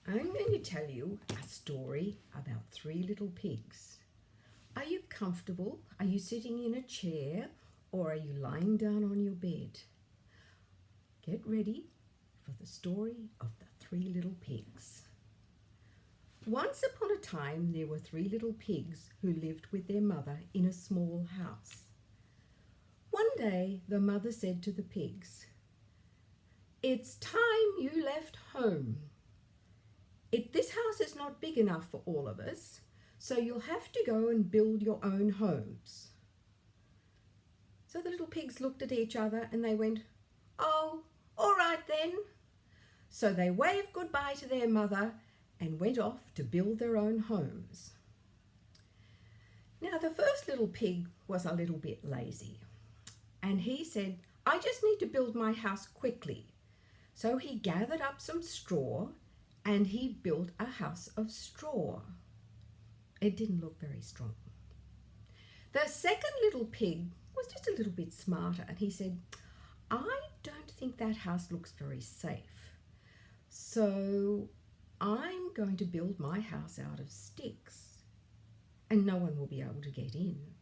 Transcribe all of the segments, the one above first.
I'm going to tell you a story about three little pigs. Are you comfortable? Are you sitting in a chair or are you lying down on your bed? Get ready for the story of the three little pigs. Once upon a time there were three little pigs who lived with their mother in a small house. One day the mother said to the pigs, "It's time you left home. This house is not big enough for all of us, so you'll have to go and build your own homes." So the little pigs looked at each other and they went, "Oh, all right then." So they waved goodbye to their mother and went off to build their own homes. Now the first little pig was a little bit lazy and he said, "I just need to build my house quickly." So he gathered up some straw and he built a house of straw. It didn't look very strong. The second little pig was just a little bit smarter and he said, "I don't think that house looks very safe. So I'm going to build my house out of sticks and no one will be able to get in."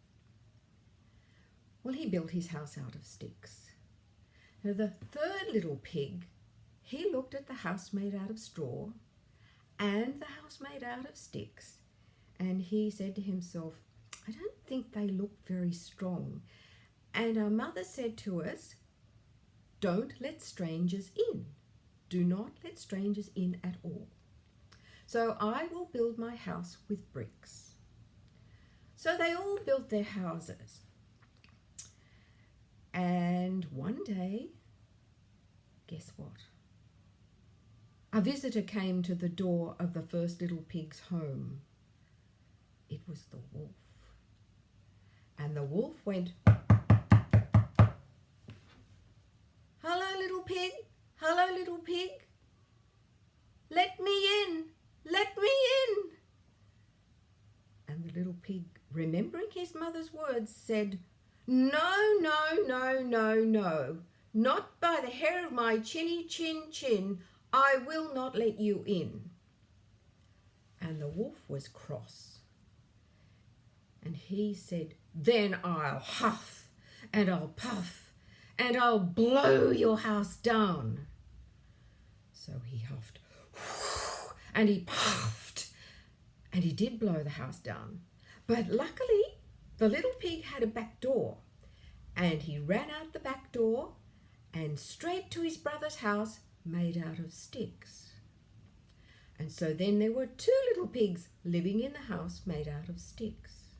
Well, he built his house out of sticks. Now the third little pig, he looked at the house made out of straw and the house made out of sticks and he said to himself, "I don't think they look very strong. And our mother said to us, don't let strangers in. Do not let strangers in at all. So I will build my house with bricks." So they all built their houses. And one day, guess what? A visitor came to the door of the first little pig's home. It was the wolf. And the wolf went, "Hello, little pig. Hello, little pig. Let me in. Let me in." And the little pig, remembering his mother's words, said, "No, no, no, no, no. Not by the hair of my chinny chin chin. I will not let you in." And the wolf was cross. And he said, "Then I'll huff and I'll puff and I'll blow your house down." So he huffed and he puffed and he did blow the house down. But luckily the little pig had a back door and he ran out the back door and straight to his brother's house made out of sticks. And so then there were two little pigs living in the house made out of sticks.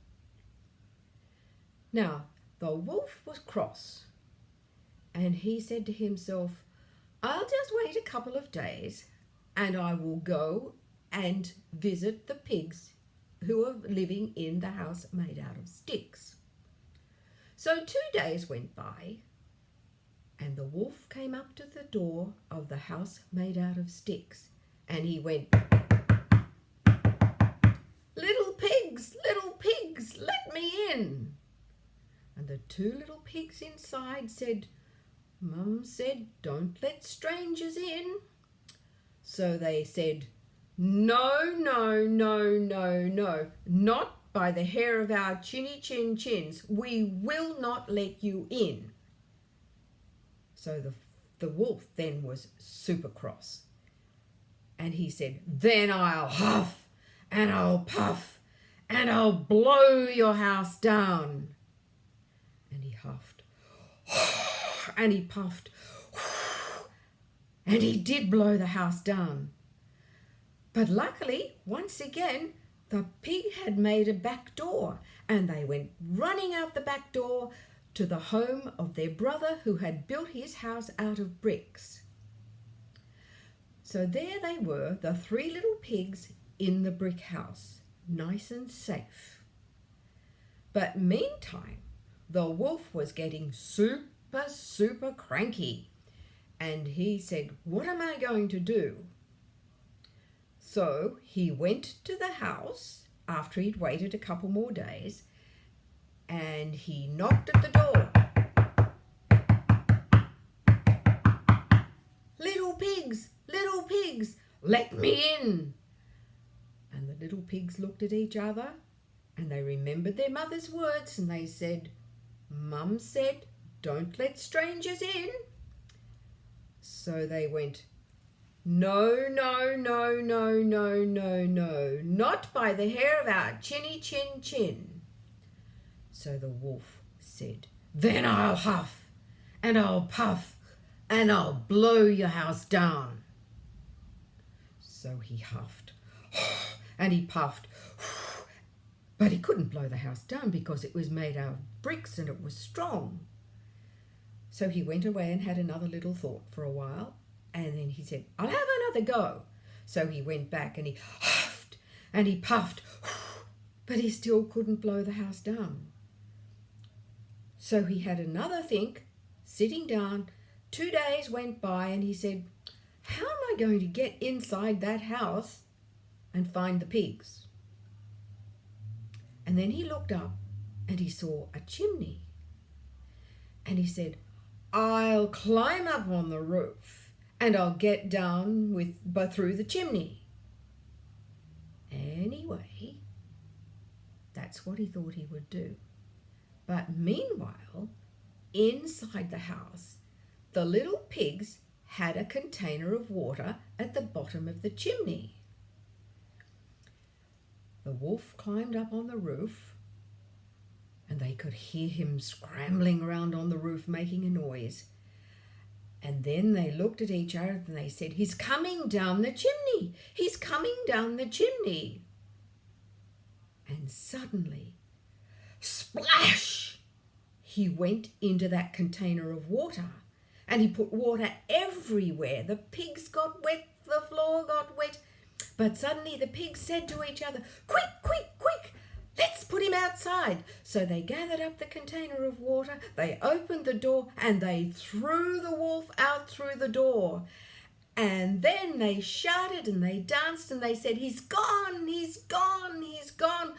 Now the wolf was cross and he said to himself, "I'll just wait a couple of days and I will go and visit the pigs who are living in the house made out of sticks." So 2 days went by and the wolf came up to the door of the house made out of sticks and he went, little pigs, let me in." And the two little pigs inside said, "Mum said don't let strangers in." So they said, "No, no, no, no, no, not by the hair of our chinny chin chins. We will not let you in." So the wolf then was super cross. And he said, "Then I'll huff and I'll puff and I'll blow your house down." And he huffed and he puffed and he did blow the house down. But luckily, once again, the pig had made a back door and they went running out the back door to the home of their brother who had built his house out of bricks. So there they were, the three little pigs in the brick house, nice and safe. But meantime, the wolf was getting super cranky and he said, "What am I going to do?" So he went to the house after he'd waited a couple more days and he knocked at the door. "Little pigs, Let me in. And the little pigs looked at each other and they remembered their mother's words and they said, Mum said, don't let strangers in. So they went, no, no, no, no, no, no, no, not by the hair of our chinny chin chin. So the wolf said, then I'll huff and I'll puff and I'll blow your house down. So he huffed and he puffed, but he couldn't blow the house down because it was made out of bricks and it was strong. So he went away and had another little thought for a while, and then he said, I'll have another go. So he went back and he huffed and he puffed, but he still couldn't blow the house down. So he had another think, sitting down. 2 days went by and he said, how am I going to get inside that house and find the pigs? And then he looked up and he saw a chimney. And he said, I'll climb up on the roof and I'll get down through the chimney. Anyway, that's what he thought he would do. But meanwhile, inside the house, the little pigs had a container of water at the bottom of the chimney. The wolf climbed up on the roof and they could hear him scrambling around on the roof making a noise. And then they looked at each other and they said, he's coming down the chimney. He's coming down the chimney. And suddenly, splash, he went into that container of water and he put water everywhere. The pigs got wet, the floor got wet. But suddenly the pigs said to each other, quick, quick, quick, let's put him outside. So they gathered up the container of water, they opened the door and they threw the wolf out through the door. And then they shouted and they danced and they said, he's gone, he's gone, he's gone.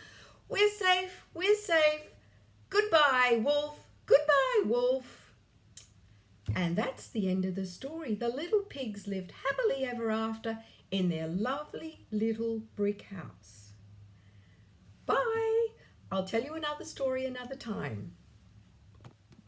We're safe, we're safe. Goodbye, wolf, goodbye, wolf. And that's the end of the story. The little pigs lived happily ever after in their lovely little brick house. Bye. I'll tell you another story another time.